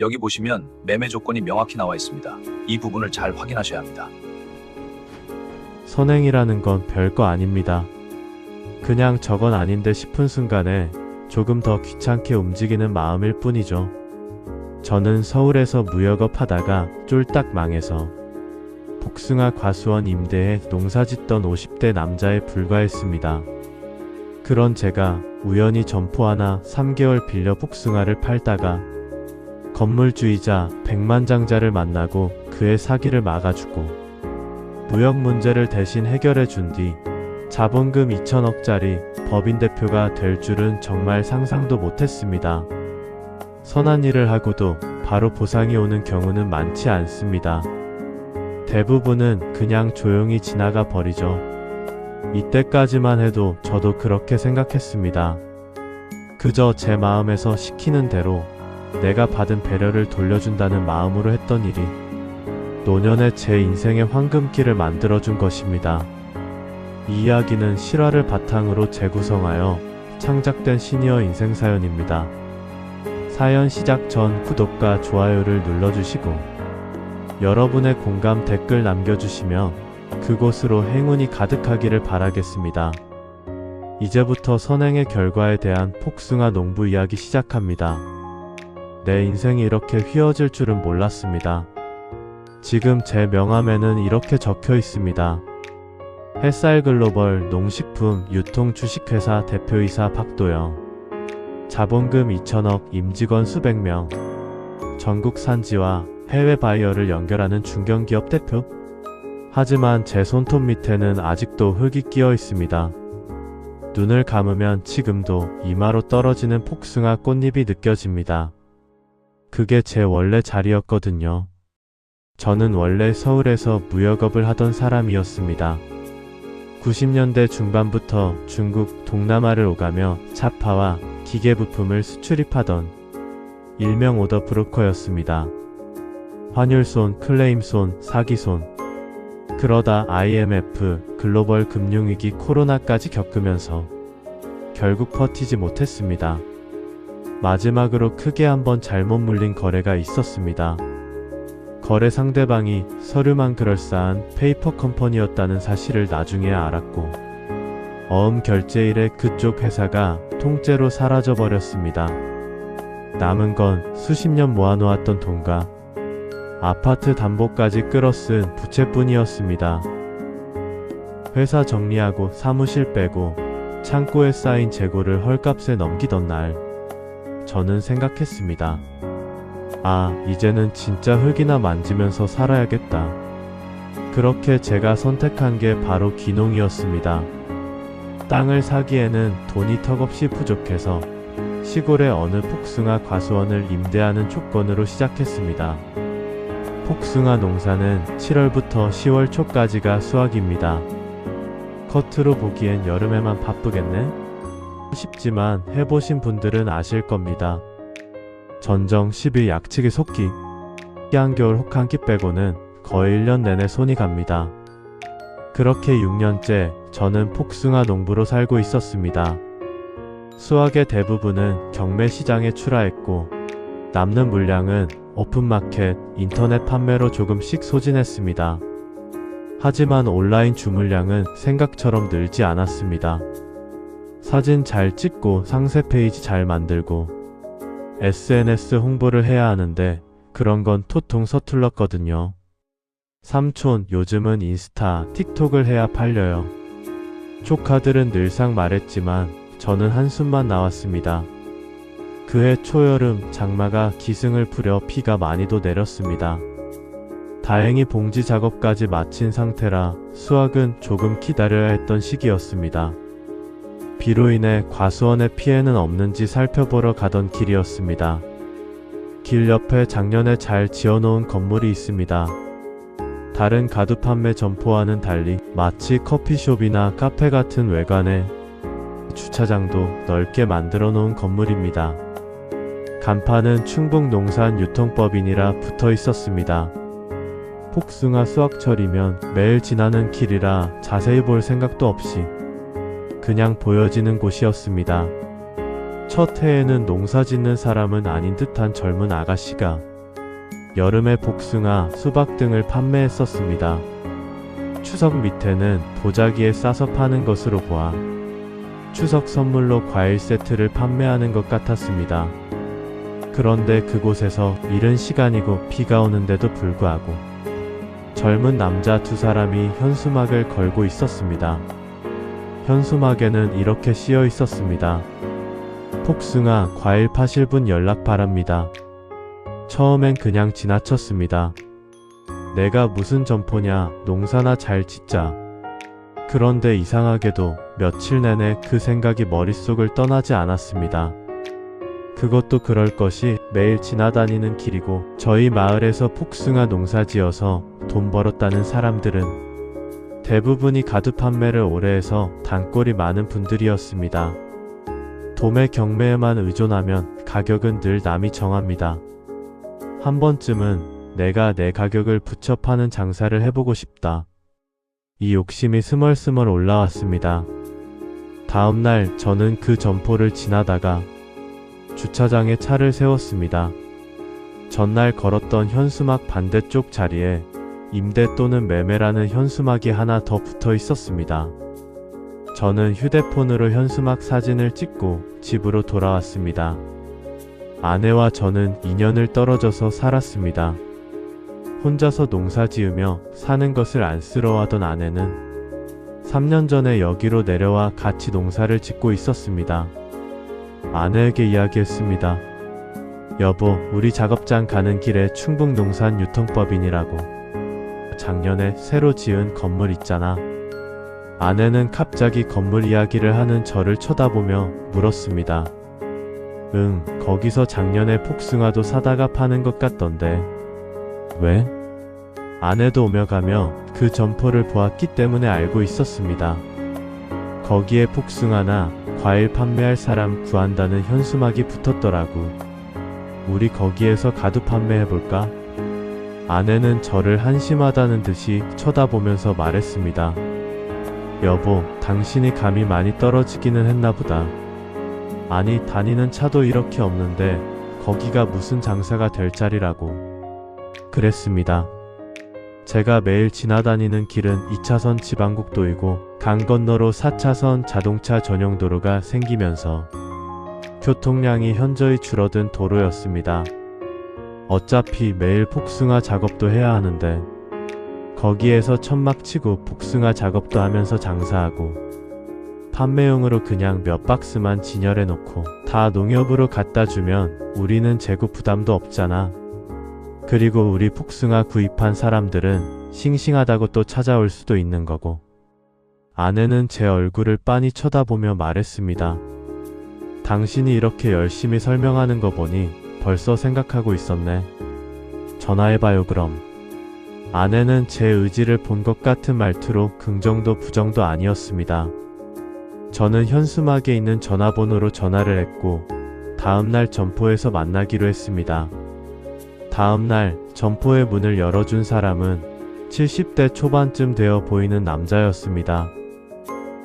여기 보시면 매매 조건이 명확히 나와 있습니다. 이 부분을 잘 확인하셔야 합니다. 선행이라는 건 별거 아닙니다. 그냥 저건 아닌데 싶은 순간에 조금 더 귀찮게 움직이는 마음일 뿐이죠. 저는 서울에서 무역업 하다가 쫄딱 망해서 복숭아 과수원 임대해 농사짓던 50대 남자에 불과했습니다. 그런 제가 우연히 점포 하나 3개월 빌려 복숭아를 팔다가 건물주의자 백만장자를 만나고 그의 사기를 막아주고 무역 문제를 대신 해결해 준 뒤 자본금 2천억짜리 법인 대표가 될 줄은 정말 상상도 못했습니다. 선한 일을 하고도 바로 보상이 오는 경우는 많지 않습니다. 대부분은 그냥 조용히 지나가 버리죠. 이때까지만 해도 저도 그렇게 생각했습니다. 그저 제 마음에서 시키는 대로 내가 받은 배려를 돌려준다는 마음으로 했던 일이 노년에 제 인생의 황금기를 만들어준 것입니다. 이 이야기는 실화를 바탕으로 재구성하여 창작된 시니어 인생 사연입니다. 사연 시작 전 구독과 좋아요를 눌러주시고 여러분의 공감 댓글 남겨주시면 그곳으로 행운이 가득하기를 바라겠습니다. 이제부터 선행의 결과에 대한 복숭아 농부 이야기 시작합니다. 내 인생이 이렇게 휘어질 줄은 몰랐습니다. 지금 제 명함에는 이렇게 적혀 있습니다. 햇살글로벌 농식품 유통 주식회사 대표이사 박도영. 자본금 2천억, 임직원 수백 명. 전국 산지와 해외 바이어를 연결하는 중견기업 대표. 하지만 제 손톱 밑에는 아직도 흙이 끼어 있습니다. 눈을 감으면 지금도 이마로 떨어지는 복숭아 꽃잎이 느껴집니다. 그게 제 원래 자리였거든요. 저는 원래 서울에서 무역업을 하던 사람이었습니다. 90년대 중반부터 중국, 동남아를 오가며 차파와 기계부품을 수출입하던 일명 오더 브로커였습니다. 환율손, 클레임손, 사기손. 그러다 IMF, 글로벌 금융위기, 코로나까지 겪으면서 결국 버티지 못했습니다. 마지막으로 크게 한번 잘못 물린 거래가 있었습니다. 거래 상대방이 서류만 그럴싸한 페이퍼 컴퍼니였다는 사실을 나중에 알았고 어음 결제일에 그쪽 회사가 통째로 사라져버렸습니다. 남은 건 수십 년 모아놓았던 돈과 아파트 담보까지 끌어쓴 부채뿐이었습니다. 회사 정리하고 사무실 빼고 창고에 쌓인 재고를 헐값에 넘기던 날 저는 생각했습니다. 아, 이제는 진짜 흙이나 만지면서 살아야겠다. 그렇게 제가 선택한 게 바로 귀농이었습니다. 땅을 사기에는 돈이 턱없이 부족해서 시골의 어느 복숭아 과수원을 임대하는 조건으로 시작했습니다. 복숭아 농사는 7월부터 10월 초까지가 수확입니다. 겉으로 보기엔 여름에만 바쁘겠네? 쉽지만 해보신 분들은 아실 겁니다. 전정 10일 약치기 속기, 한겨울 혹한기 빼고는 거의 1년 내내 손이 갑니다. 그렇게 6년째 저는 복숭아 농부로 살고 있었습니다. 수확의 대부분은 경매 시장에 출하했고 남는 물량은 오픈마켓, 인터넷 판매로 조금씩 소진했습니다. 하지만 온라인 주문량은 생각처럼 늘지 않았습니다. 사진 잘 찍고 상세 페이지 잘 만들고 SNS 홍보를 해야 하는데 그런 건 토통 서툴렀거든요. 삼촌, 요즘은 인스타, 틱톡을 해야 팔려요. 조카들은 늘상 말했지만 저는 한숨만 나왔습니다. 그해 초여름 장마가 기승을 부려 비가 많이도 내렸습니다. 다행히 봉지 작업까지 마친 상태라 수확은 조금 기다려야 했던 시기였습니다. 비로 인해 과수원에 피해는 없는지 살펴보러 가던 길이었습니다. 길 옆에 작년에 잘 지어놓은 건물이 있습니다. 다른 가두 판매 점포와는 달리 마치 커피숍이나 카페 같은 외관에 주차장도 넓게 만들어 놓은 건물입니다. 간판은 충북농산유통법인이라 붙어 있었습니다. 복숭아 수확철이면 매일 지나는 길이라 자세히 볼 생각도 없이 그냥 보여지는 곳이었습니다. 첫 해에는 농사 짓는 사람은 아닌 듯한 젊은 아가씨가 여름에 복숭아, 수박 등을 판매했었습니다. 추석 밑에는 도자기에 싸서 파는 것으로 보아 추석 선물로 과일 세트를 판매하는 것 같았습니다. 그런데 그곳에서 이른 시간이고 비가 오는데도 불구하고 젊은 남자 두 사람이 현수막을 걸고 있었습니다. 현수막에는 이렇게 씌어 있었습니다. 복숭아, 과일 파실 분 연락 바랍니다. 처음엔 그냥 지나쳤습니다. 내가 무슨 점포냐, 농사나 잘 짓자. 그런데 이상하게도 며칠 내내 그 생각이 머릿속을 떠나지 않았습니다. 그것도 그럴 것이 매일 지나다니는 길이고 저희 마을에서 복숭아 농사 지어서 돈 벌었다는 사람들은 대부분이 가두 판매를 오래 해서 단골이 많은 분들이었습니다. 도매 경매에만 의존하면 가격은 늘 남이 정합니다. 한 번쯤은 내가 내 가격을 붙여 파는 장사를 해보고 싶다. 이 욕심이 스멀스멀 올라왔습니다. 다음날 저는 그 점포를 지나다가 주차장에 차를 세웠습니다. 전날 걸었던 현수막 반대쪽 자리에 임대 또는 매매라는 현수막이 하나 더 붙어 있었습니다. 저는 휴대폰으로 현수막 사진을 찍고 집으로 돌아왔습니다. 아내와 저는 2년을 떨어져서 살았습니다. 혼자서 농사 지으며 사는 것을 안쓰러워하던 아내는 3년 전에 여기로 내려와 같이 농사를 짓고 있었습니다. 아내에게 이야기했습니다. 여보, 우리 작업장 가는 길에 충북농산 유통법인이라고 작년에 새로 지은 건물 있잖아. 아내는 갑자기 건물 이야기를 하는 저를 쳐다보며 물었습니다. 응, 거기서 작년에 복숭아도 사다가 파는 것 같던데. 왜? 아내도 오며 가며 그 점포를 보았기 때문에 알고 있었습니다. 거기에 복숭아나 과일 판매할 사람 구한다는 현수막이 붙었더라고. 우리 거기에서 가두 판매해볼까? 아내는 저를 한심하다는 듯이 쳐다보면서 말했습니다. 여보, 당신이 감이 많이 떨어지기는 했나보다. 아니, 다니는 차도 이렇게 없는데 거기가 무슨 장사가 될 자리라고. 그랬습니다. 제가 매일 지나다니는 길은 2차선 지방국도이고 강 건너로 4차선 자동차 전용도로가 생기면서 교통량이 현저히 줄어든 도로였습니다. 어차피 매일 복숭아 작업도 해야 하는데 거기에서 천막 치고 복숭아 작업도 하면서 장사하고 판매용으로 그냥 몇 박스만 진열해 놓고 다 농협으로 갖다 주면 우리는 재고 부담도 없잖아. 그리고 우리 복숭아 구입한 사람들은 싱싱하다고 또 찾아올 수도 있는 거고. 아내는 제 얼굴을 빤히 쳐다보며 말했습니다. 당신이 이렇게 열심히 설명하는 거 보니 벌써 생각하고 있었네. 전화해봐요 그럼. 아내는 제 의지를 본 것 같은 말투로 긍정도 부정도 아니었습니다. 저는 현수막에 있는 전화번호로 전화를 했고 다음날 점포에서 만나기로 했습니다. 다음날 점포의 문을 열어준 사람은 70대 초반쯤 되어 보이는 남자였습니다.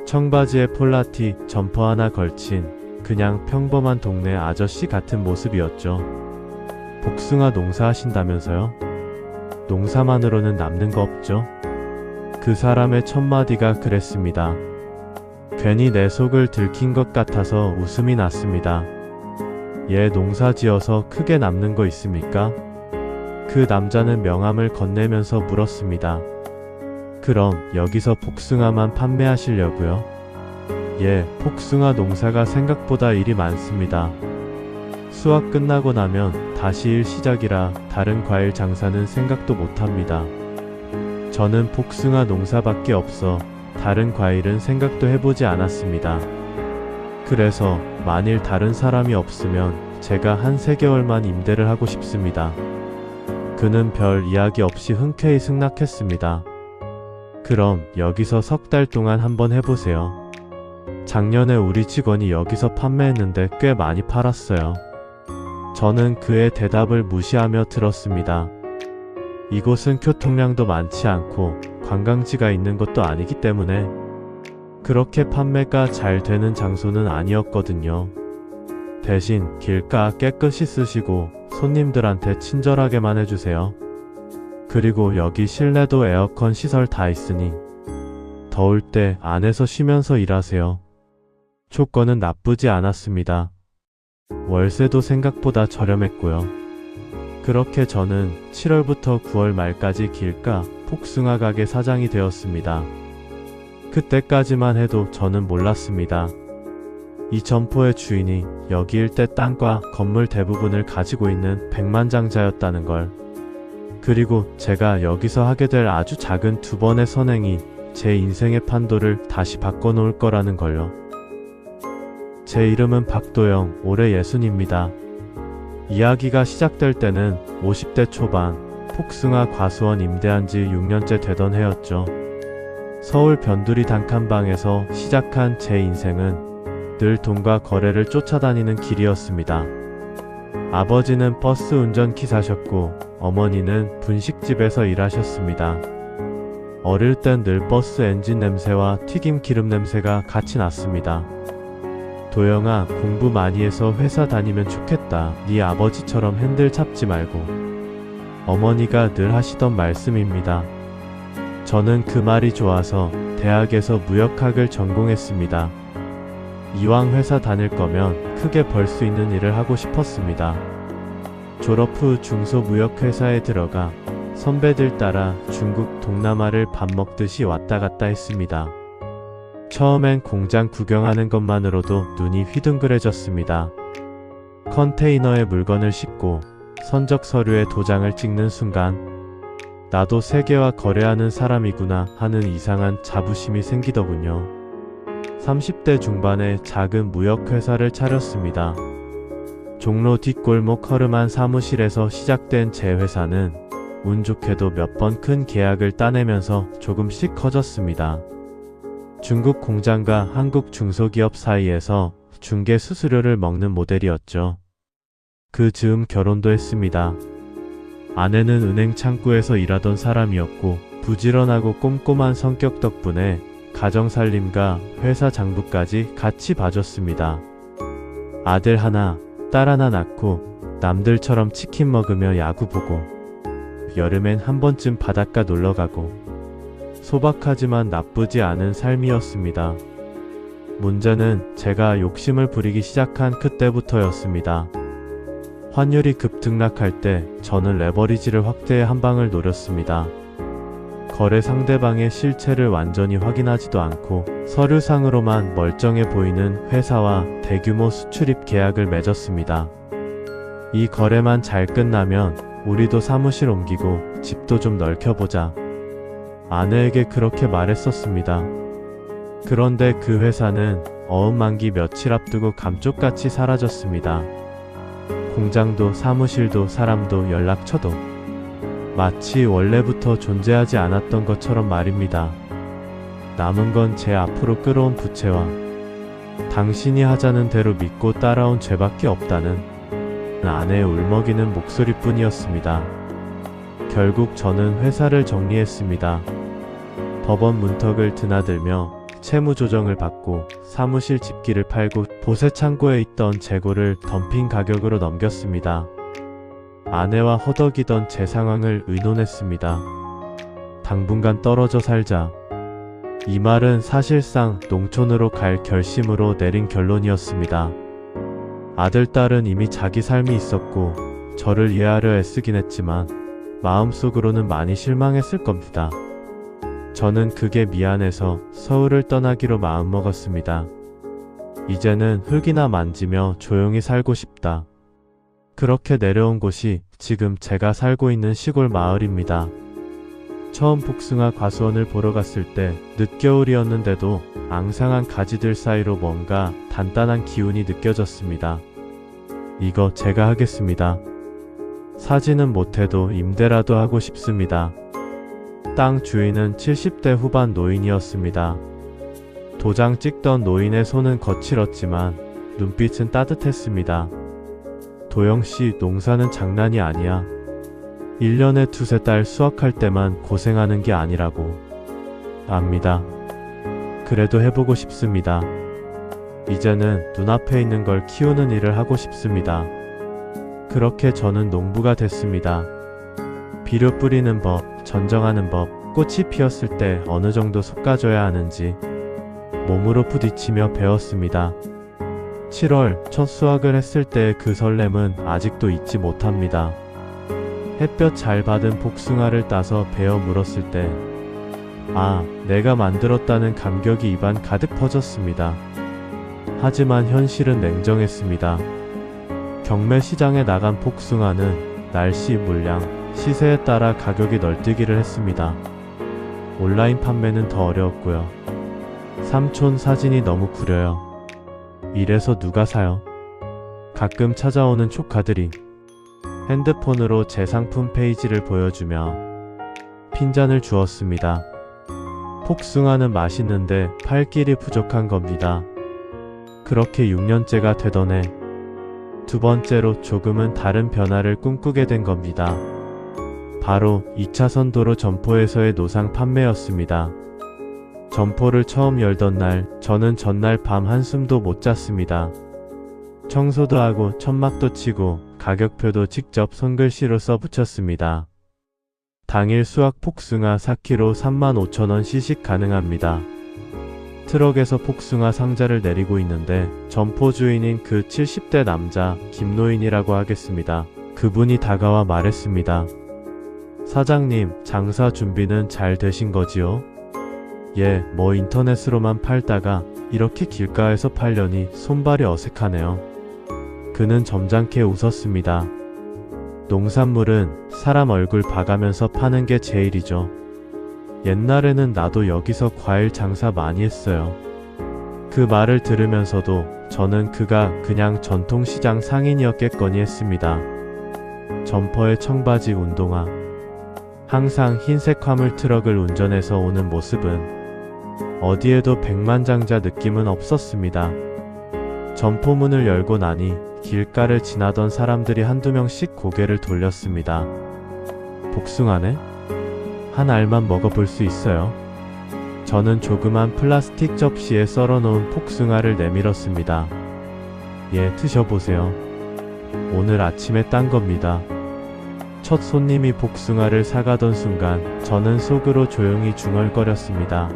청바지에 폴라티, 점퍼 하나 걸친 그냥 평범한 동네 아저씨 같은 모습이었죠. 복숭아 농사하신다면서요? 농사만으로는 남는 거 없죠? 그 사람의 첫마디가 그랬습니다. 괜히 내 속을 들킨 것 같아서 웃음이 났습니다. 얘 농사 지어서 크게 남는 거 있습니까? 그 남자는 명함을 건네면서 물었습니다. 그럼 여기서 복숭아만 판매하시려고요? 예, 복숭아 농사가 생각보다 일이 많습니다. 수확 끝나고 나면 다시 일 시작이라 다른 과일 장사는 생각도 못합니다. 저는 복숭아 농사밖에 없어 다른 과일은 생각도 해보지 않았습니다. 그래서 만일 다른 사람이 없으면 제가 한 3개월만 임대를 하고 싶습니다. 그는 별 이야기 없이 흔쾌히 승낙했습니다. 그럼 여기서 3달 동안 한번 해보세요. 작년에 우리 직원이 여기서 판매했는데 꽤 많이 팔았어요. 저는 그의 대답을 무시하며 들었습니다. 이곳은 교통량도 많지 않고 관광지가 있는 것도 아니기 때문에 그렇게 판매가 잘 되는 장소는 아니었거든요. 대신 길가 깨끗이 쓰시고 손님들한테 친절하게만 해주세요. 그리고 여기 실내도 에어컨 시설 다 있으니 더울 때 안에서 쉬면서 일하세요. 조건은 나쁘지 않았습니다. 월세도 생각보다 저렴했고요. 그렇게 저는 7월부터 9월 말까지 길가 복숭아 가게 사장이 되었습니다. 그때까지만 해도 저는 몰랐습니다. 이 점포의 주인이 여기 일대 땅과 건물 대부분을 가지고 있는 백만장자였다는 걸. 그리고 제가 여기서 하게 될 아주 작은 2번의 선행이 제 인생의 판도를 다시 바꿔놓을 거라는 걸요. 제 이름은 박도영, 올해 60입니다. 이야기가 시작될 때는 50대 초반, 복숭아 과수원 임대한 지 6년째 되던 해였죠. 서울 변두리 단칸방에서 시작한 제 인생은 늘 돈과 거래를 쫓아다니는 길이었습니다. 아버지는 버스 운전기사셨고 어머니는 분식집에서 일하셨습니다. 어릴 땐 늘 버스 엔진 냄새와 튀김 기름 냄새가 같이 났습니다. 도영아, 공부 많이 해서 회사 다니면 좋겠다. 네 아버지처럼 핸들 잡지 말고. 어머니가 늘 하시던 말씀입니다. 저는 그 말이 좋아서 대학에서 무역학을 전공했습니다. 이왕 회사 다닐 거면 크게 벌 수 있는 일을 하고 싶었습니다. 졸업 후 중소무역회사에 들어가 선배들 따라 중국 동남아를 밥 먹듯이 왔다 갔다 했습니다. 처음엔 공장 구경하는 것만으로도 눈이 휘둥그레졌습니다. 컨테이너에 물건을 싣고 선적 서류에 도장을 찍는 순간 나도 세계와 거래하는 사람이구나 하는 이상한 자부심이 생기더군요. 30대 중반에 작은 무역회사를 차렸습니다. 종로 뒷골목 허름한 사무실에서 시작된 제 회사는 운 좋게도 몇 번 큰 계약을 따내면서 조금씩 커졌습니다. 중국 공장과 한국 중소기업 사이에서 중개 수수료를 먹는 모델이었죠. 그 즈음 결혼도 했습니다. 아내는 은행 창구에서 일하던 사람이었고 부지런하고 꼼꼼한 성격 덕분에 가정살림과 회사 장부까지 같이 봐줬습니다. 아들 하나, 딸 하나 낳고 남들처럼 치킨 먹으며 야구 보고 여름엔 한 번쯤 바닷가 놀러가고 소박하지만 나쁘지 않은 삶이었습니다. 문제는 제가 욕심을 부리기 시작한 그때부터였습니다. 환율이 급등락할 때 저는 레버리지를 확대해 한 방을 노렸습니다. 거래 상대방의 실체를 완전히 확인하지도 않고 서류상으로만 멀쩡해 보이는 회사와 대규모 수출입 계약을 맺었습니다. 이 거래만 잘 끝나면 우리도 사무실 옮기고 집도 좀 넓혀보자. 아내에게 그렇게 말했었습니다. 그런데 그 회사는 어음 만기 며칠 앞두고 감쪽같이 사라졌습니다. 공장도 사무실도 사람도 연락처도 마치 원래부터 존재하지 않았던 것처럼 말입니다. 남은 건 제 앞으로 끌어온 부채와 당신이 하자는 대로 믿고 따라온 죄밖에 없다는 아내의 울먹이는 목소리뿐이었습니다. 결국 저는 회사를 정리했습니다. 법원 문턱을 드나들며 채무조정을 받고 사무실 집기를 팔고 보세 창고에 있던 재고를 덤핑 가격으로 넘겼습니다. 아내와 허덕이던 제 상황을 의논했습니다. 당분간 떨어져 살자. 이 말은 사실상 농촌으로 갈 결심으로 내린 결론이었습니다. 아들, 딸은 이미 자기 삶이 있었고 저를 이해하려 애쓰긴 했지만 마음속으로는 많이 실망했을 겁니다. 저는 그게 미안해서 서울을 떠나기로 마음먹었습니다. 이제는 흙이나 만지며 조용히 살고 싶다. 그렇게 내려온 곳이 지금 제가 살고 있는 시골 마을입니다. 처음 복숭아 과수원을 보러 갔을 때 늦겨울이었는데도 앙상한 가지들 사이로 뭔가 단단한 기운이 느껴졌습니다. 이거 제가 하겠습니다. 사지는 못해도 임대라도 하고 싶습니다. 땅 주인은 70대 후반 노인이었습니다. 도장 찍던 노인의 손은 거칠었지만 눈빛은 따뜻했습니다. 도영씨, 농사는 장난이 아니야. 1년에 2-3달 수확할 때만 고생하는 게 아니라고. 압니다. 그래도 해보고 싶습니다. 이제는 눈앞에 있는 걸 키우는 일을 하고 싶습니다. 그렇게 저는 농부가 됐습니다. 비료 뿌리는 법, 전정하는 법, 꽃이 피었을 때 어느 정도 솎아줘야 하는지 몸으로 부딪히며 배웠습니다. 7월 첫 수확을 했을 때의 그 설렘은 아직도 잊지 못합니다. 햇볕 잘 받은 복숭아를 따서 베어 물었을 때, 아, 내가 만들었다는 감격이 입안 가득 퍼졌습니다. 하지만 현실은 냉정했습니다. 경매 시장에 나간 복숭아는 날씨, 물량, 시세에 따라 가격이 널뛰기를 했습니다. 온라인 판매는 더 어려웠고요. 삼촌 사진이 너무 구려요. 이래서 누가 사요? 가끔 찾아오는 조카들이 핸드폰으로 제 상품 페이지를 보여주며 핀잔을 주었습니다. 복숭아는 맛있는데 팔 길이 부족한 겁니다. 그렇게 6년째가 되던 해, 두 번째로 조금은 다른 변화를 꿈꾸게 된 겁니다. 바로 2차선 도로 점포에서의 노상 판매였습니다. 점포를 처음 열던 날, 저는 전날 밤 한숨도 못 잤습니다. 청소도 하고 천막도 치고 가격표도 직접 손글씨로 써붙였습니다. 당일 수확 복숭아 4kg 35,000원 시식 가능합니다. 트럭에서 복숭아 상자를 내리고 있는데 점포 주인인 그 70대 남자 김노인이라고 하겠습니다. 그분이 다가와 말했습니다. 사장님, 장사 준비는 잘 되신 거지요? 예, 뭐 인터넷으로만 팔다가 이렇게 길가에서 팔려니 손발이 어색하네요. 그는 점잖게 웃었습니다. 농산물은 사람 얼굴 봐가면서 파는 게 제일이죠. 옛날에는 나도 여기서 과일 장사 많이 했어요. 그 말을 들으면서도 저는 그가 그냥 전통시장 상인이었겠거니 했습니다. 점퍼에 청바지 운동화, 항상 흰색 화물 트럭을 운전해서 오는 모습은 어디에도 백만장자 느낌은 없었습니다. 점포문을 열고 나니 길가를 지나던 사람들이 한두 명씩 고개를 돌렸습니다. 복숭아네? 한 알만 먹어볼 수 있어요? 저는 조그만 플라스틱 접시에 썰어놓은 복숭아를 내밀었습니다. 예, 드셔보세요. 오늘 아침에 딴 겁니다. 첫 손님이 복숭아를 사가던 순간 저는 속으로 조용히 중얼거렸습니다.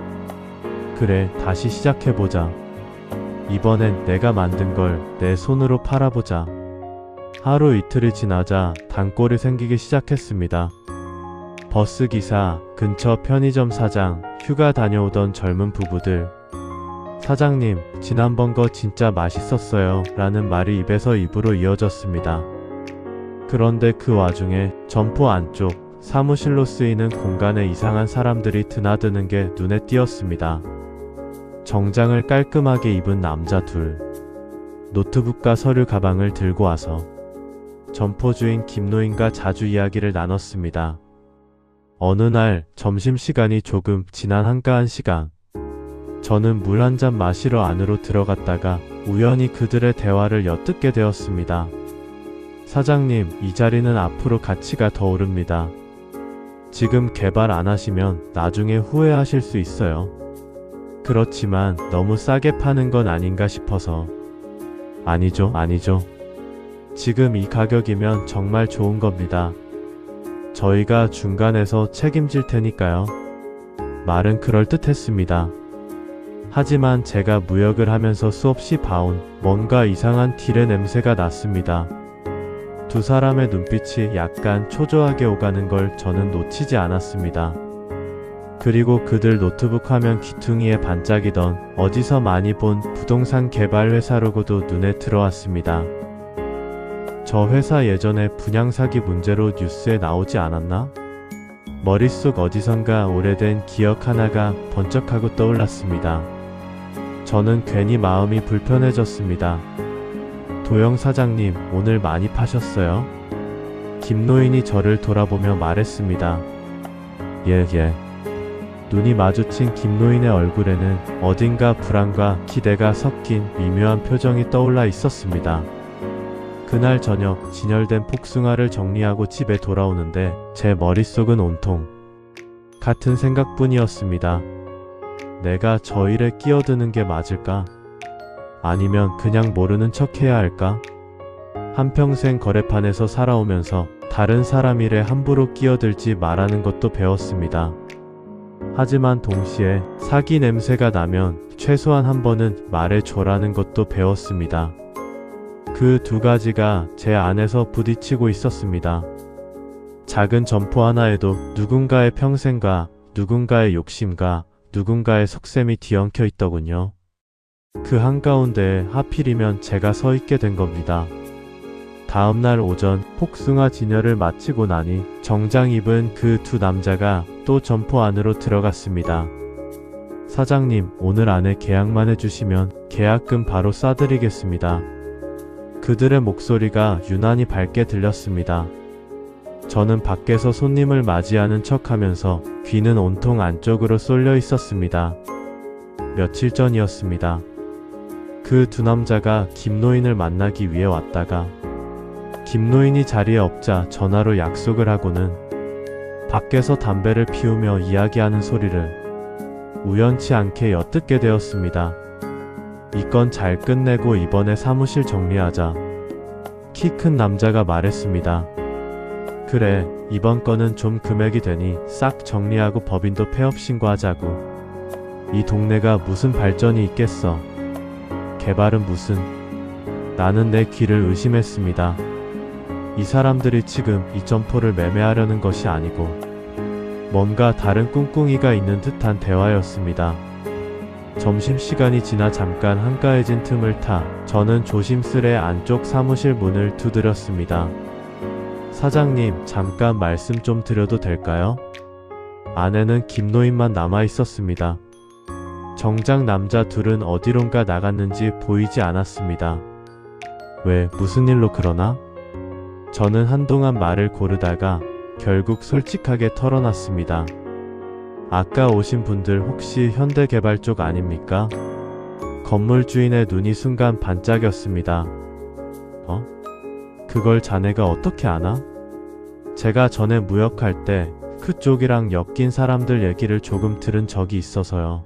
그래, 다시 시작해보자. 이번엔 내가 만든 걸 내 손으로 팔아보자. 하루 이틀이 지나자 단골이 생기기 시작했습니다. 버스기사, 근처 편의점 사장, 휴가 다녀오던 젊은 부부들. 사장님, 지난번 거 진짜 맛있었어요 라는 말이 입에서 입으로 이어졌습니다. 그런데 그 와중에 점포 안쪽 사무실로 쓰이는 공간에 이상한 사람들이 드나드는 게 눈에 띄었습니다. 정장을 깔끔하게 입은 남자 둘, 노트북과 서류 가방을 들고 와서 점포 주인 김노인과 자주 이야기를 나눴습니다. 어느 날 점심시간이 조금 지난 한가한 시간, 저는 물 한 잔 마시러 안으로 들어갔다가 우연히 그들의 대화를 엿듣게 되었습니다. 사장님, 이 자리는 앞으로 가치가 더 오릅니다. 지금 개발 안 하시면 나중에 후회하실 수 있어요. 그렇지만 너무 싸게 파는 건 아닌가 싶어서. 아니죠. 지금 이 가격이면 정말 좋은 겁니다. 저희가 중간에서 책임질 테니까요. 말은 그럴듯했습니다. 하지만 제가 무역을 하면서 수없이 봐온 뭔가 이상한 딜의 냄새가 났습니다. 두 사람의 눈빛이 약간 초조하게 오가는 걸 저는 놓치지 않았습니다. 그리고 그들 노트북 화면 귀퉁이에 반짝이던 어디서 많이 본 부동산 개발 회사 로고도 눈에 들어왔습니다. 저 회사 예전에 분양 사기 문제로 뉴스에 나오지 않았나? 머릿속 어디선가 오래된 기억 하나가 번쩍하고 떠올랐습니다. 저는 괜히 마음이 불편해졌습니다. 도영 사장님, 오늘 많이 파셨어요? 김노인이 저를 돌아보며 말했습니다. 예. 눈이 마주친 김노인의 얼굴에는 어딘가 불안과 기대가 섞인 미묘한 표정이 떠올라 있었습니다. 그날 저녁 진열된 복숭아를 정리하고 집에 돌아오는데 제 머릿속은 온통 같은 생각뿐이었습니다. 내가 저 일에 끼어드는 게 맞을까? 아니면 그냥 모르는 척 해야 할까? 한평생 거래판에서 살아오면서 다른 사람 일에 함부로 끼어들지 말라는 것도 배웠습니다. 하지만 동시에 사기 냄새가 나면 최소한 한 번은 말해줘라는 것도 배웠습니다. 그 두 가지가 제 안에서 부딪히고 있었습니다. 작은 점포 하나에도 누군가의 평생과 누군가의 욕심과 누군가의 속셈이 뒤엉켜 있더군요. 그 한가운데에 하필이면 제가 서 있게 된 겁니다. 다음날 오전 복숭아 진열을 마치고 나니 정장 입은 그 두 남자가 또 점포 안으로 들어갔습니다. 사장님, 오늘 안에 계약만 해주시면 계약금 바로 싸드리겠습니다. 그들의 목소리가 유난히 밝게 들렸습니다. 저는 밖에서 손님을 맞이하는 척하면서 귀는 온통 안쪽으로 쏠려 있었습니다. 며칠 전이었습니다. 그 두 남자가 김노인을 만나기 위해 왔다가 김노인이 자리에 없자 전화로 약속을 하고는 밖에서 담배를 피우며 이야기하는 소리를 우연치 않게 엿듣게 되었습니다. 이 건 잘 끝내고 이번에 사무실 정리하자. 키 큰 남자가 말했습니다. 그래, 이번 건은 좀 금액이 되니 싹 정리하고 법인도 폐업 신고하자고. 이 동네가 무슨 발전이 있겠어. 개발은 무슨. 나는 내 귀를 의심했습니다. 이 사람들이 지금 이 점포를 매매하려는 것이 아니고 뭔가 다른 꿍꿍이가 있는 듯한 대화였습니다. 점심시간이 지나 잠깐 한가해진 틈을 타 저는 조심스레 안쪽 사무실 문을 두드렸습니다. 사장님, 잠깐 말씀 좀 드려도 될까요? 안에는 김노인만 남아 있었습니다. 정장 남자 둘은 어디론가 나갔는지 보이지 않았습니다. 왜, 무슨 일로 그러나? 저는 한동안 말을 고르다가 결국 솔직하게 털어놨습니다. 아까 오신 분들 혹시 현대개발 쪽 아닙니까? 건물 주인의 눈이 순간 반짝였습니다. 그걸 자네가 어떻게 아나? 제가 전에 무역할 때 그쪽이랑 엮인 사람들 얘기를 조금 들은 적이 있어서요.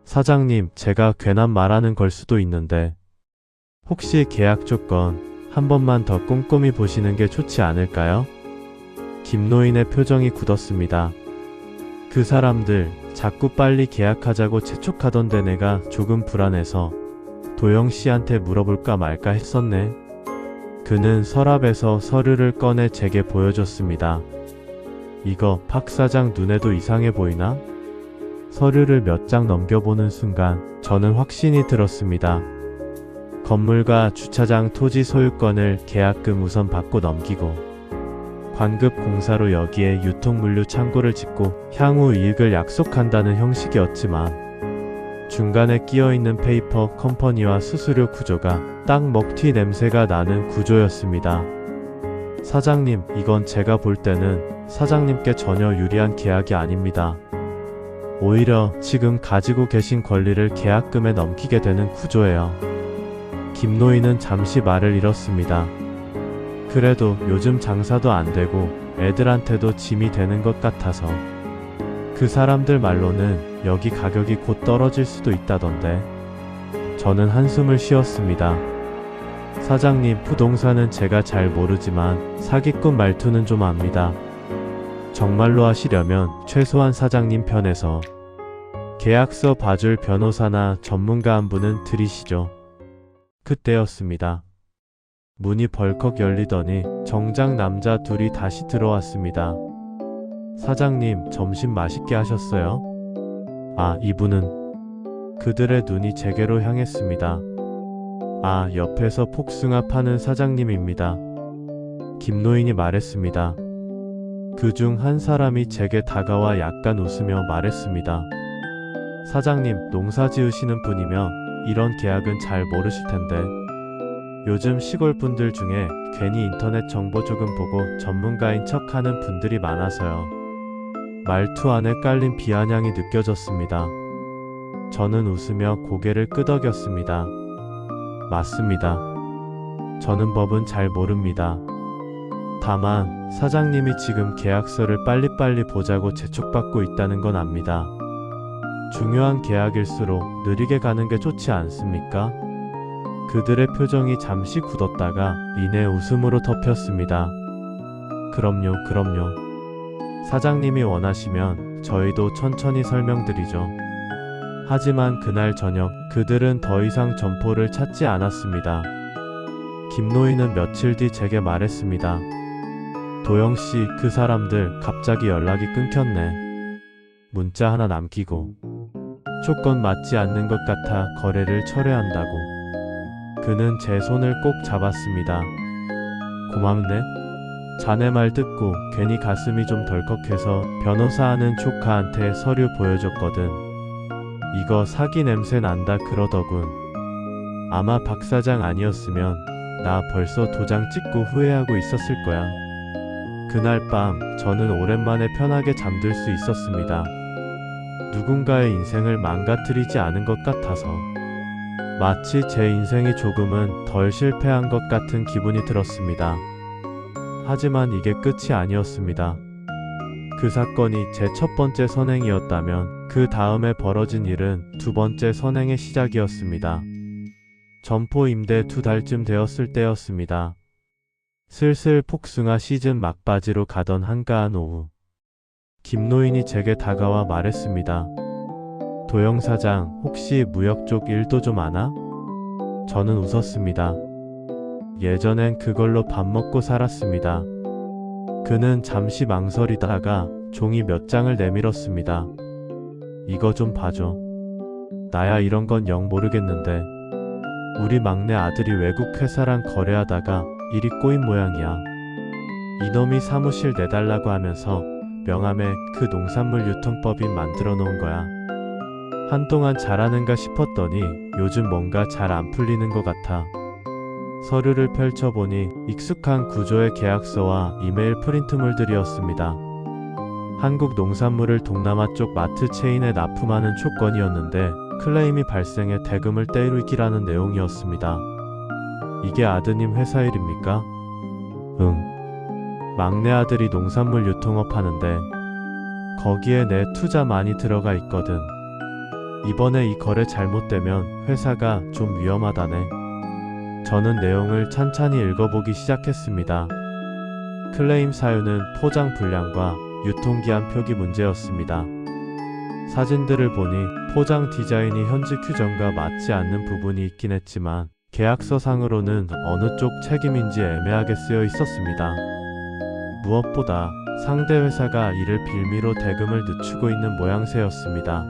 사장님, 제가 괜한 말하는 걸 수도 있는데 혹시 계약 조건 한 번만 더 꼼꼼히 보시는 게 좋지 않을까요? 김노인의 표정이 굳었습니다. 그 사람들 자꾸 빨리 계약하자고 재촉하던데 내가 조금 불안해서 도영 씨한테 물어볼까 말까 했었네. 그는 서랍에서 서류를 꺼내 제게 보여줬습니다. 이거 박 사장 눈에도 이상해 보이나? 서류를 몇 장 넘겨보는 순간 저는 확신이 들었습니다. 건물과 주차장 토지 소유권을 계약금 우선 받고 넘기고 관급 공사로 여기에 유통물류 창고를 짓고 향후 이익을 약속한다는 형식이었지만 중간에 끼어있는 페이퍼 컴퍼니와 수수료 구조가 딱 먹튀 냄새가 나는 구조였습니다. 사장님, 이건 제가 볼 때는 사장님께 전혀 유리한 계약이 아닙니다. 오히려 지금 가지고 계신 권리를 계약금에 넘기게 되는 구조예요. 김노인은 잠시 말을 잃었습니다. 그래도 요즘 장사도 안 되고 애들한테도 짐이 되는 것 같아서 그 사람들 말로는 여기 가격이 곧 떨어질 수도 있다던데. 저는 한숨을 쉬었습니다. 사장님, 부동산은 제가 잘 모르지만 사기꾼 말투는 좀 압니다. 정말로 하시려면 최소한 사장님 편에서 계약서 봐줄 변호사나 전문가 한 분은 들이시죠. 그때였습니다. 문이 벌컥 열리더니 정장 남자 둘이 다시 들어왔습니다. 사장님, 점심 맛있게 하셨어요? 아, 이분은? 그들의 눈이 제게로 향했습니다. 아, 옆에서 복숭아 파는 사장님입니다. 김노인이 말했습니다. 그중 한 사람이 제게 다가와 약간 웃으며 말했습니다. 사장님, 농사 지으시는 분이면 이런 계약은 잘 모르실 텐데 요즘 시골 분들 중에 괜히 인터넷 정보 조금 보고 전문가인 척 하는 분들이 많아서요. 말투 안에 깔린 비아냥이 느껴졌습니다. 저는 웃으며 고개를 끄덕였습니다. 맞습니다. 저는 법은 잘 모릅니다. 다만 사장님이 지금 계약서를 빨리빨리 보자고 재촉받고 있다는 건 압니다. 중요한 계약일수록 느리게 가는 게 좋지 않습니까? 그들의 표정이 잠시 굳었다가 이내 웃음으로 덮였습니다. 그럼요, 그럼요. 사장님이 원하시면 저희도 천천히 설명드리죠. 하지만 그날 저녁 그들은 더 이상 점포를 찾지 않았습니다. 김노인은 며칠 뒤 제게 말했습니다. 도영씨, 그 사람들 갑자기 연락이 끊겼네. 문자 하나 남기고 조건 맞지 않는 것 같아 거래를 철회한다고. 그는 제 손을 꼭 잡았습니다. 고맙네. 자네 말 듣고 괜히 가슴이 좀 덜컥해서 변호사 하는 조카한테 서류 보여줬거든. 이거 사기 냄새 난다 그러더군. 아마 박 사장 아니었으면 나 벌써 도장 찍고 후회하고 있었을 거야. 그날 밤 저는 오랜만에 편하게 잠들 수 있었습니다. 누군가의 인생을 망가뜨리지 않은 것 같아서 마치 제 인생이 조금은 덜 실패한 것 같은 기분이 들었습니다. 하지만 이게 끝이 아니었습니다. 그 사건이 제 첫 번째 선행이었다면 그 다음에 벌어진 일은 두 번째 선행의 시작이었습니다. 점포 임대 2달쯤 되었을 때였습니다. 슬슬 복숭아 시즌 막바지로 가던 한가한 오후, 김노인이 제게 다가와 말했습니다. 도영 사장, 혹시 무역 쪽 일도 좀 아나? 저는 웃었습니다. 예전엔 그걸로 밥 먹고 살았습니다. 그는 잠시 망설이다가 종이 몇 장을 내밀었습니다. 이거 좀 봐줘. 나야 이런 건 영 모르겠는데 우리 막내 아들이 외국 회사랑 거래하다가 일이 꼬인 모양이야. 이놈이 사무실 내달라고 하면서 명함에 그 농산물 유통법인 만들어 놓은 거야. 한동안 잘하는가 싶었더니 요즘 뭔가 잘 안 풀리는 것 같아. 서류를 펼쳐보니 익숙한 구조의 계약서와 이메일 프린트물들이었습니다. 한국 농산물을 동남아 쪽 마트 체인에 납품하는 조건이었는데 클레임이 발생해 대금을 떼이기라는 내용이었습니다. 이게 아드님 회사 일입니까? 응. 막내 아들이 농산물 유통업 하는데 거기에 내 투자 많이 들어가 있거든. 이번에 이 거래 잘못되면 회사가 좀 위험하다네. 저는 내용을 찬찬히 읽어보기 시작했습니다. 클레임 사유는 포장 불량과 유통기한 표기 문제였습니다. 사진들을 보니 포장 디자인이 현지 규정과 맞지 않는 부분이 있긴 했지만 계약서상으로는 어느 쪽 책임인지 애매하게 쓰여 있었습니다. 무엇보다 상대 회사가 이를 빌미로 대금을 늦추고 있는 모양새였습니다.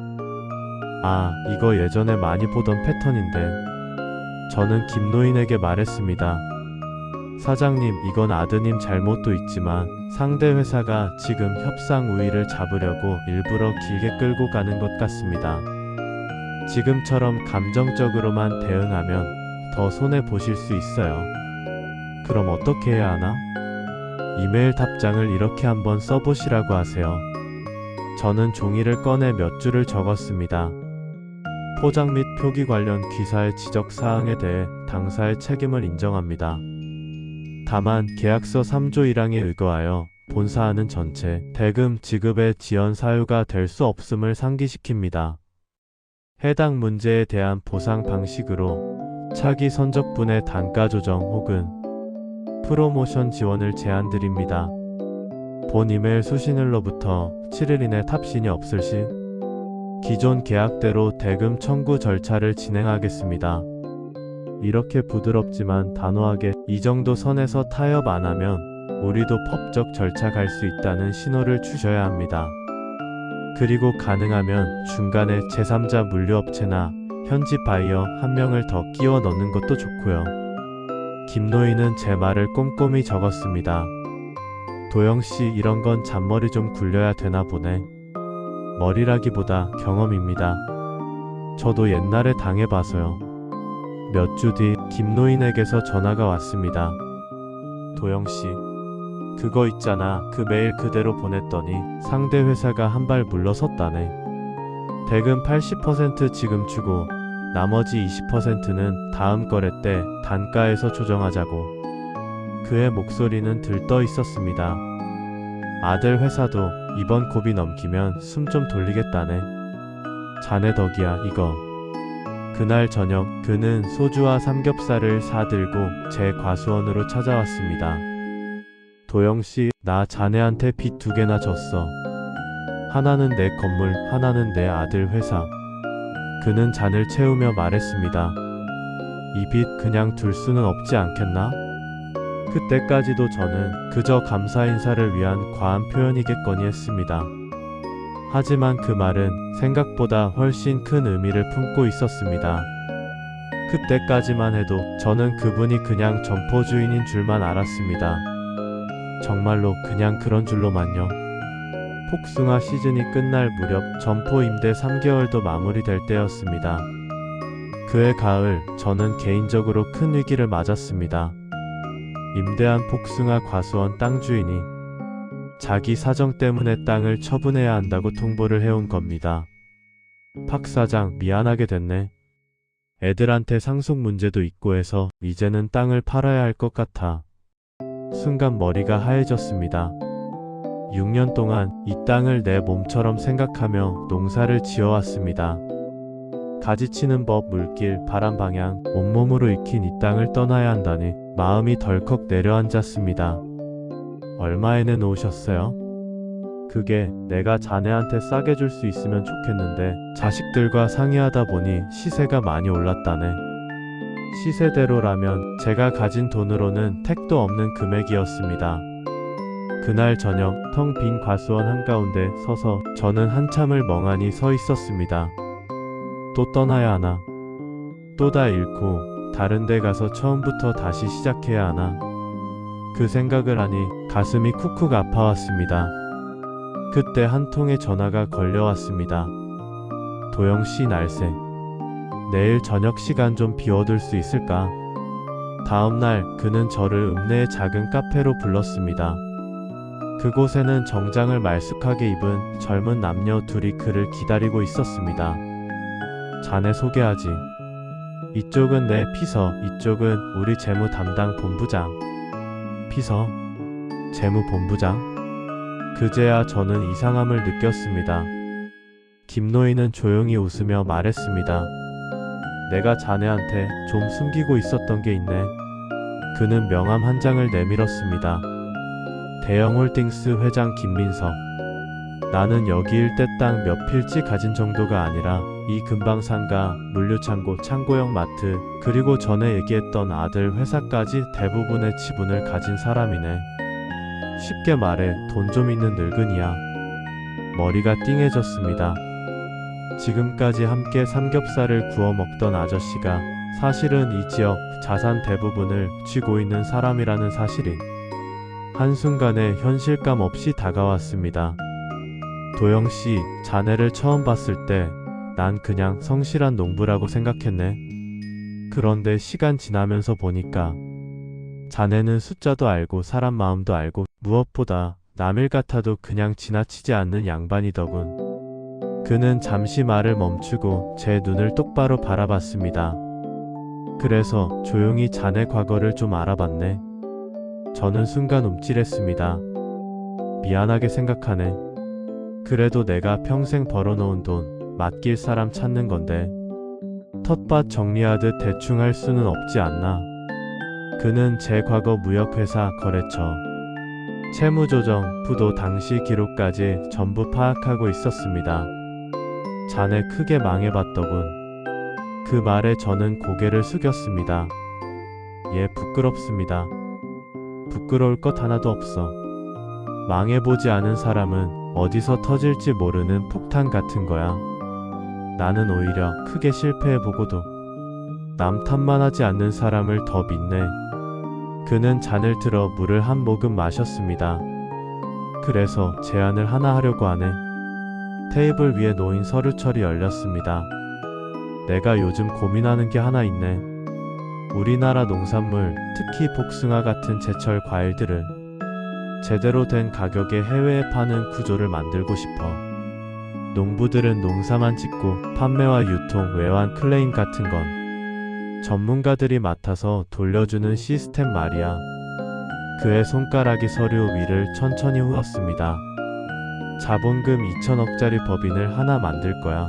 아, 이거 예전에 많이 보던 패턴인데. 저는 김노인에게 말했습니다. 사장님, 이건 아드님 잘못도 있지만 상대 회사가 지금 협상 우위를 잡으려고 일부러 길게 끌고 가는 것 같습니다. 지금처럼 감정적으로만 대응하면 더 손해보실 수 있어요. 그럼 어떻게 해야 하나? 이메일 답장을 이렇게 한번 써보시라고 하세요. 저는 종이를 꺼내 몇 줄을 적었습니다. 포장 및 표기 관련 기사의 지적 사항에 대해 당사의 책임을 인정합니다. 다만 계약서 3조 1항에 의거하여 본사하는 전체 대금 지급의 지연 사유가 될 수 없음을 상기시킵니다. 해당 문제에 대한 보상 방식으로 차기 선적분의 단가 조정 혹은 프로모션 지원을 제안드립니다. 본 이메일 수신일로부터 7일 이내 답신이 없을 시 기존 계약대로 대금 청구 절차를 진행하겠습니다. 이렇게 부드럽지만 단호하게 이 정도 선에서 타협 안 하면 우리도 법적 절차 갈 수 있다는 신호를 주셔야 합니다. 그리고 가능하면 중간에 제3자 물류업체나 현지 바이어 한 명을 더 끼워 넣는 것도 좋고요. 김노인은 제 말을 꼼꼼히 적었습니다. 도영씨, 이런 건 잔머리 좀 굴려야 되나 보네. 머리라기보다 경험입니다. 저도 옛날에 당해봐서요. 몇 주 뒤 김노인에게서 전화가 왔습니다. 도영씨, 그거 있잖아. 그 메일 그대로 보냈더니 상대 회사가 한 발 물러섰다네. 대금 80% 지금 주고 나머지 20%는 다음 거래 때 단가에서 조정하자고. 그의 목소리는 들떠 있었습니다. 아들 회사도 이번 고비 넘기면 숨 좀 돌리겠다네. 자네 덕이야 이거. 그날 저녁 그는 소주와 삼겹살을 사들고 제 과수원으로 찾아왔습니다. 도영씨, 나 자네한테 빚 2개나 졌어. 하나는 내 건물, 하나는 내 아들 회사. 그는 잔을 채우며 말했습니다. 이 빚 그냥 둘 수는 없지 않겠나? 그때까지도 저는 그저 감사 인사를 위한 과한 표현이겠거니 했습니다. 하지만 그 말은 생각보다 훨씬 큰 의미를 품고 있었습니다. 그때까지만 해도 저는 그분이 그냥 점포 주인인 줄만 알았습니다. 정말로 그냥 그런 줄로만요. 복숭아 시즌이 끝날 무렵 점포 임대 3개월도 마무리될 때였습니다. 그해 가을 저는 개인적으로 큰 위기를 맞았습니다. 임대한 복숭아 과수원 땅 주인이 자기 사정 때문에 땅을 처분해야 한다고 통보를 해온 겁니다. 박 사장, 미안하게 됐네. 애들한테 상속 문제도 있고 해서 이제는 땅을 팔아야 할 것 같아. 순간 머리가 하얘졌습니다. 6년 동안 이 땅을 내 몸처럼 생각하며 농사를 지어왔습니다. 가지치는 법, 물길, 바람 방향, 온몸으로 익힌 이 땅을 떠나야 한다니 마음이 덜컥 내려앉았습니다. 얼마에 내놓으셨어요? 그게 내가 자네한테 싸게 줄 수 있으면 좋겠는데 자식들과 상의하다 보니 시세가 많이 올랐다네. 시세대로라면 제가 가진 돈으로는 택도 없는 금액이었습니다. 그날 저녁 텅 빈 과수원 한가운데 서서 저는 한참을 멍하니 서 있었습니다. 또 떠나야 하나? 또 다 잃고 다른 데 가서 처음부터 다시 시작해야 하나? 그 생각을 하니 가슴이 쿡쿡 아파왔습니다. 그때 한 통의 전화가 걸려왔습니다. 도영씨, 날새. 내일 저녁 시간 좀 비워둘 수 있을까? 다음날 그는 저를 읍내의 작은 카페로 불렀습니다. 그곳에는 정장을 말쑥하게 입은 젊은 남녀 둘이 그를 기다리고 있었습니다. 자네 소개하지. 이쪽은 내 피서, 이쪽은 우리 재무 담당 본부장. 피서? 재무본부장? 그제야 저는 이상함을 느꼈습니다. 김노인은 조용히 웃으며 말했습니다. 내가 자네한테 좀 숨기고 있었던 게 있네. 그는 명함 한 장을 내밀었습니다. 대영홀딩스 회장 김민석. 나는 여기 일대 땅 몇 필지 가진 정도가 아니라 이 근방 상가, 물류창고, 창고형 마트, 그리고 전에 얘기했던 아들 회사까지 대부분의 지분을 가진 사람이네. 쉽게 말해 돈 좀 있는 늙은이야. 머리가 띵해졌습니다. 지금까지 함께 삼겹살을 구워 먹던 아저씨가 사실은 이 지역 자산 대부분을 쥐고 있는 사람이라는 사실이 한순간에 현실감 없이 다가왔습니다. 도영씨, 자네를 처음 봤을 때 난 그냥 성실한 농부라고 생각했네. 그런데 시간 지나면서 보니까 자네는 숫자도 알고 사람 마음도 알고 무엇보다 남일 같아도 그냥 지나치지 않는 양반이더군. 그는 잠시 말을 멈추고 제 눈을 똑바로 바라봤습니다. 그래서 조용히 자네 과거를 좀 알아봤네. 저는 순간 움찔했습니다. 미안하게 생각하네. 그래도 내가 평생 벌어놓은 돈 맡길 사람 찾는 건데 텃밭 정리하듯 대충 할 수는 없지 않나. 그는 제 과거 무역회사 거래처, 채무조정, 부도 당시 기록까지 전부 파악하고 있었습니다. 자네 크게 망해봤더군. 그 말에 저는 고개를 숙였습니다. 예, 부끄럽습니다. 부끄러울 것 하나도 없어. 망해보지 않은 사람은 어디서 터질지 모르는 폭탄 같은 거야. 나는 오히려 크게 실패해보고도 남 탓만 하지 않는 사람을 더 믿네. 그는 잔을 들어 물을 한 모금 마셨습니다. 그래서 제안을 하나 하려고 하네. 테이블 위에 놓인 서류철이 열렸습니다. 내가 요즘 고민하는 게 하나 있네. 우리나라 농산물, 특히 복숭아 같은 제철 과일들을 제대로 된 가격에 해외에 파는 구조를 만들고 싶어. 농부들은 농사만 짓고 판매와 유통, 외환 클레임 같은 건 전문가들이 맡아서 돌려주는 시스템 말이야. 그의 손가락이 서류 위를 천천히 후었습니다. 자본금 2천억짜리 법인을 하나 만들 거야.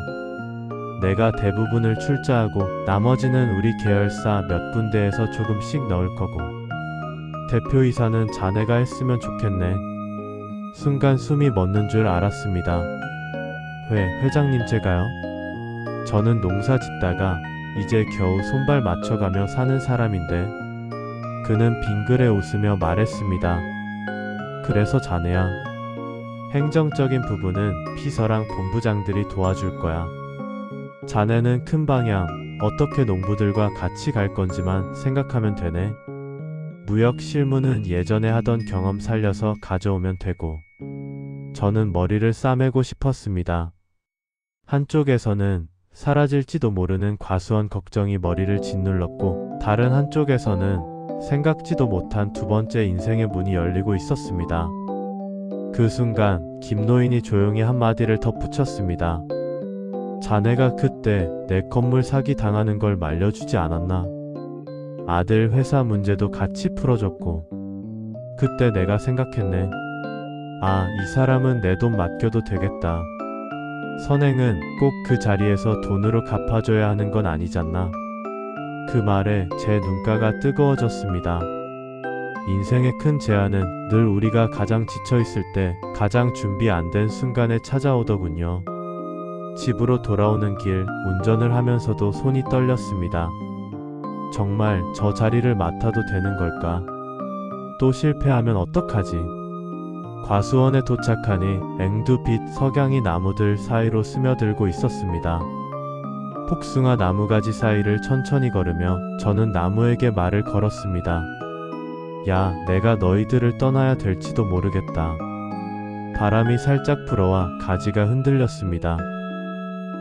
내가 대부분을 출자하고 나머지는 우리 계열사 몇 군데에서 조금씩 넣을 거고. 대표이사는 자네가 했으면 좋겠네. 순간 숨이 멎는 줄 알았습니다. 회장님 제가요? 저는 농사 짓다가 이제 겨우 손발 맞춰가며 사는 사람인데. 그는 빙그레 웃으며 말했습니다. 그래서 자네야. 행정적인 부분은 비서랑 본부장들이 도와줄 거야. 자네는 큰 방향, 어떻게 농부들과 같이 갈 건지만 생각하면 되네. 무역 실무는 예전에 하던 경험 살려서 가져오면 되고. 저는 머리를 싸매고 싶었습니다. 한쪽에서는 사라질지도 모르는 과수원 걱정이 머리를 짓눌렀고, 다른 한쪽에서는 생각지도 못한 두 번째 인생의 문이 열리고 있었습니다. 그 순간 김노인이 조용히 한마디를 덧붙였습니다. 자네가 그때 내 건물 사기 당하는 걸 말려주지 않았나? 아들 회사 문제도 같이 풀어줬고. 그때 내가 생각했네. 아, 이 사람은 내 돈 맡겨도 되겠다. 선행은 꼭 그 자리에서 돈으로 갚아줘야 하는 건 아니잖나. 그 말에 제 눈가가 뜨거워졌습니다. 인생의 큰 제안은 늘 우리가 가장 지쳐있을 때, 가장 준비 안 된 순간에 찾아오더군요. 집으로 돌아오는 길, 운전을 하면서도 손이 떨렸습니다. 정말 저 자리를 맡아도 되는 걸까? 또 실패하면 어떡하지? 과수원에 도착하니 앵두빛 석양이 나무들 사이로 스며들고 있었습니다. 복숭아 나무가지 사이를 천천히 걸으며 저는 나무에게 말을 걸었습니다. 야, 내가 너희들을 떠나야 될지도 모르겠다. 바람이 살짝 불어와 가지가 흔들렸습니다.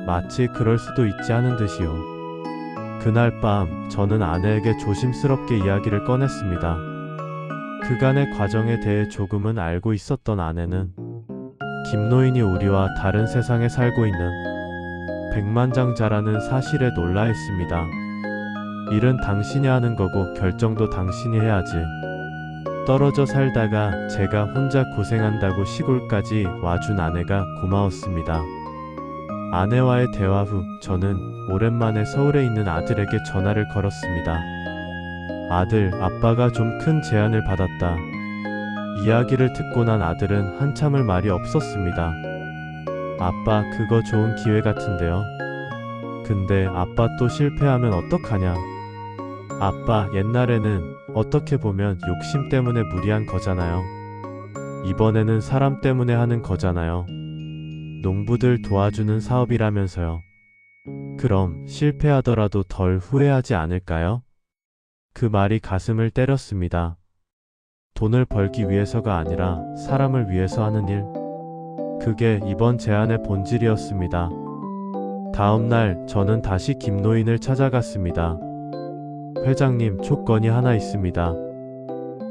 마치 그럴 수도 있지 하는 듯이요. 그날 밤 저는 아내에게 조심스럽게 이야기를 꺼냈습니다. 그간의 과정에 대해 조금은 알고 있었던 아내는 김노인이 우리와 다른 세상에 살고 있는 백만장자라는 사실에 놀라했습니다. 일은 당신이 하는 거고 결정도 당신이 해야지. 떨어져 살다가 제가 혼자 고생한다고 시골까지 와준 아내가 고마웠습니다. 아내와의 대화 후 저는 오랜만에 서울에 있는 아들에게 전화를 걸었습니다. 아들, 아빠가 좀 큰 제안을 받았다. 이야기를 듣고 난 아들은 한참을 말이 없었습니다. 아빠, 그거 좋은 기회 같은데요. 근데 아빠 또 실패하면 어떡하냐? 아빠, 옛날에는 어떻게 보면 욕심 때문에 무리한 거잖아요. 이번에는 사람 때문에 하는 거잖아요. 농부들 도와주는 사업이라면서요. 그럼 실패하더라도 덜 후회하지 않을까요? 그 말이 가슴을 때렸습니다. 돈을 벌기 위해서가 아니라 사람을 위해서 하는 일. 그게 이번 제안의 본질이었습니다. 다음 날 저는 다시 김노인을 찾아갔습니다. 회장님, 조건이 하나 있습니다.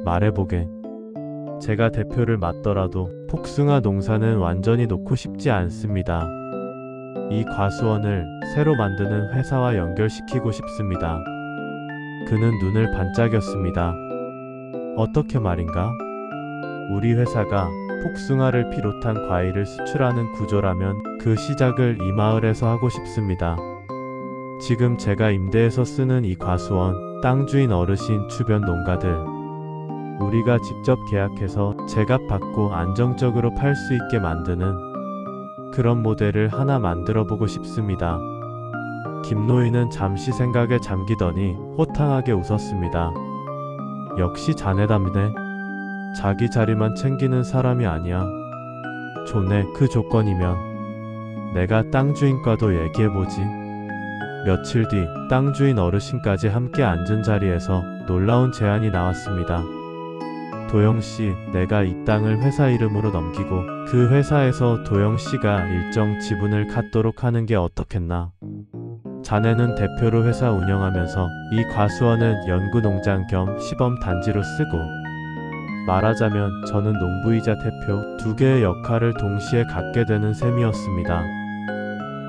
말해보게. 제가 대표를 맡더라도 복숭아 농사는 완전히 놓고 싶지 않습니다. 이 과수원을 새로 만드는 회사와 연결시키고 싶습니다. 그는 눈을 반짝였습니다. 어떻게 말인가? 우리 회사가 복숭아를 비롯한 과일을 수출하는 구조라면 그 시작을 이 마을에서 하고 싶습니다. 지금 제가 임대해서 쓰는 이 과수원, 땅 주인 어르신, 주변 농가들, 우리가 직접 계약해서 제값 받고 안정적으로 팔 수 있게 만드는 그런 모델을 하나 만들어 보고 싶습니다. 김노인은 잠시 생각에 잠기더니 호탕하게 웃었습니다. 역시 자네답네. 자기 자리만 챙기는 사람이 아니야. 좋네, 그 조건이면. 내가 땅 주인과도 얘기해보지. 며칠 뒤 땅 주인 어르신까지 함께 앉은 자리에서 놀라운 제안이 나왔습니다. 도영씨, 내가 이 땅을 회사 이름으로 넘기고 그 회사에서 도영씨가 일정 지분을 갖도록 하는 게 어떻겠나? 자네는 대표로 회사 운영하면서 이 과수원은 연구농장 겸 시범단지로 쓰고, 말하자면 저는 농부이자 대표 두 개의 역할을 동시에 갖게 되는 셈이었습니다.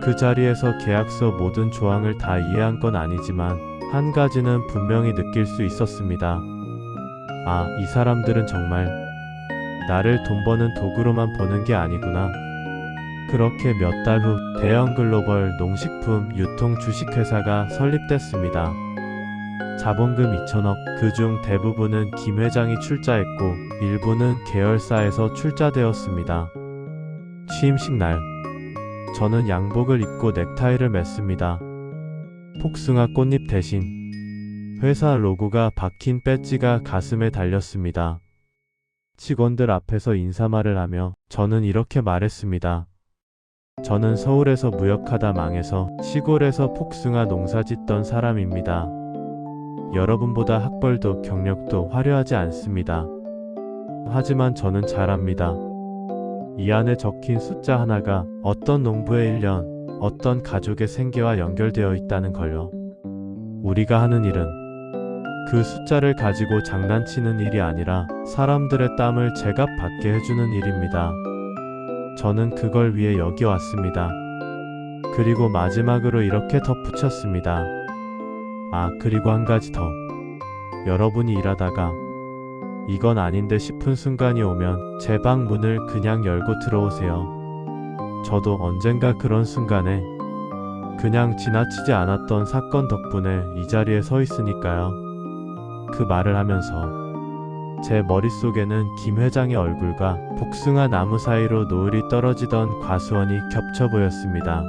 그 자리에서 계약서 모든 조항을 다 이해한 건 아니지만 한 가지는 분명히 느낄 수 있었습니다. 아, 이 사람들은 정말 나를 돈 버는 도구로만 보는 게 아니구나. 그렇게 몇 달 후 대형 글로벌 농식품 유통 주식회사가 설립됐습니다. 자본금 2천억, 그중 대부분은 김 회장이 출자했고 일부는 계열사에서 출자되었습니다. 취임식 날, 저는 양복을 입고 넥타이를 맸습니다. 복숭아 꽃잎 대신 회사 로고가 박힌 배지가 가슴에 달렸습니다. 직원들 앞에서 인사말을 하며 저는 이렇게 말했습니다. 저는 서울에서 무역하다 망해서 시골에서 복숭아 농사 짓던 사람입니다. 여러분보다 학벌도 경력도 화려하지 않습니다. 하지만 저는 잘합니다. 이 안에 적힌 숫자 하나가 어떤 농부의 1년, 어떤 가족의 생계와 연결되어 있다는 걸요. 우리가 하는 일은 그 숫자를 가지고 장난치는 일이 아니라 사람들의 땀을 제값받게 해주는 일입니다. 저는 그걸 위해 여기 왔습니다. 그리고 마지막으로 이렇게 덧붙였습니다. 아, 그리고 한 가지 더. 여러분이 일하다가 이건 아닌데 싶은 순간이 오면 제 방 문을 그냥 열고 들어오세요. 저도 언젠가 그런 순간에 그냥 지나치지 않았던 사건 덕분에 이 자리에 서 있으니까요. 그 말을 하면서 제 머릿속에는 김 회장의 얼굴과 복숭아 나무 사이로 노을이 떨어지던 과수원이 겹쳐 보였습니다.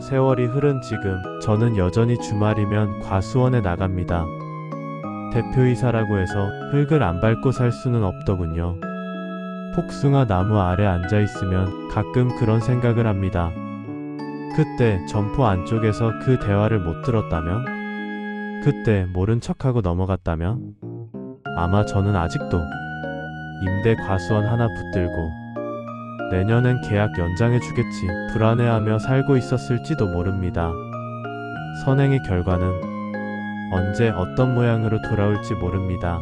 세월이 흐른 지금 저는 여전히 주말이면 과수원에 나갑니다. 대표이사라고 해서 흙을 안 밟고 살 수는 없더군요. 복숭아 나무 아래 앉아 있으면 가끔 그런 생각을 합니다. 그때 점포 안쪽에서 그 대화를 못 들었다면? 그때 모른 척하고 넘어갔다면? 아마 저는 아직도 임대 과수원 하나 붙들고 내년엔 계약 연장해주겠지 불안해하며 살고 있었을지도 모릅니다. 선행의 결과는 언제 어떤 모양으로 돌아올지 모릅니다.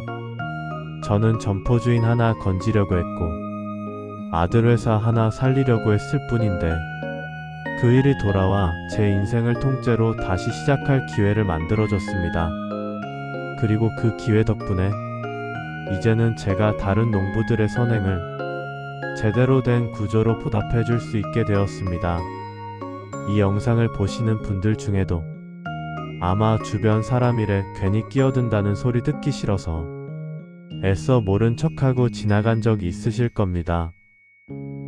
저는 점포주인 하나 건지려고 했고 아들 회사 하나 살리려고 했을 뿐인데 그 일이 돌아와 제 인생을 통째로 다시 시작할 기회를 만들어줬습니다. 그리고 그 기회 덕분에 이제는 제가 다른 농부들의 선행을 제대로 된 구조로 보답해 줄 수 있게 되었습니다. 이 영상을 보시는 분들 중에도 아마 주변 사람 일에 괜히 끼어든다는 소리 듣기 싫어서 애써 모른 척하고 지나간 적 있으실 겁니다.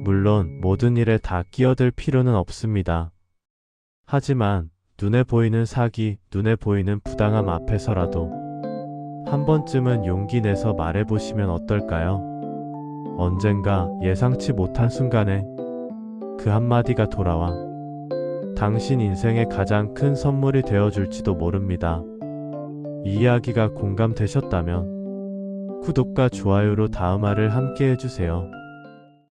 물론 모든 일에 다 끼어들 필요는 없습니다. 하지만 눈에 보이는 사기, 눈에 보이는 부당함 앞에서라도 한 번쯤은 용기 내서 말해보시면 어떨까요? 언젠가 예상치 못한 순간에 그 한마디가 돌아와 당신 인생의 가장 큰 선물이 되어줄지도 모릅니다. 이 이야기가 공감되셨다면 구독과 좋아요로 다음 화를 함께 해주세요.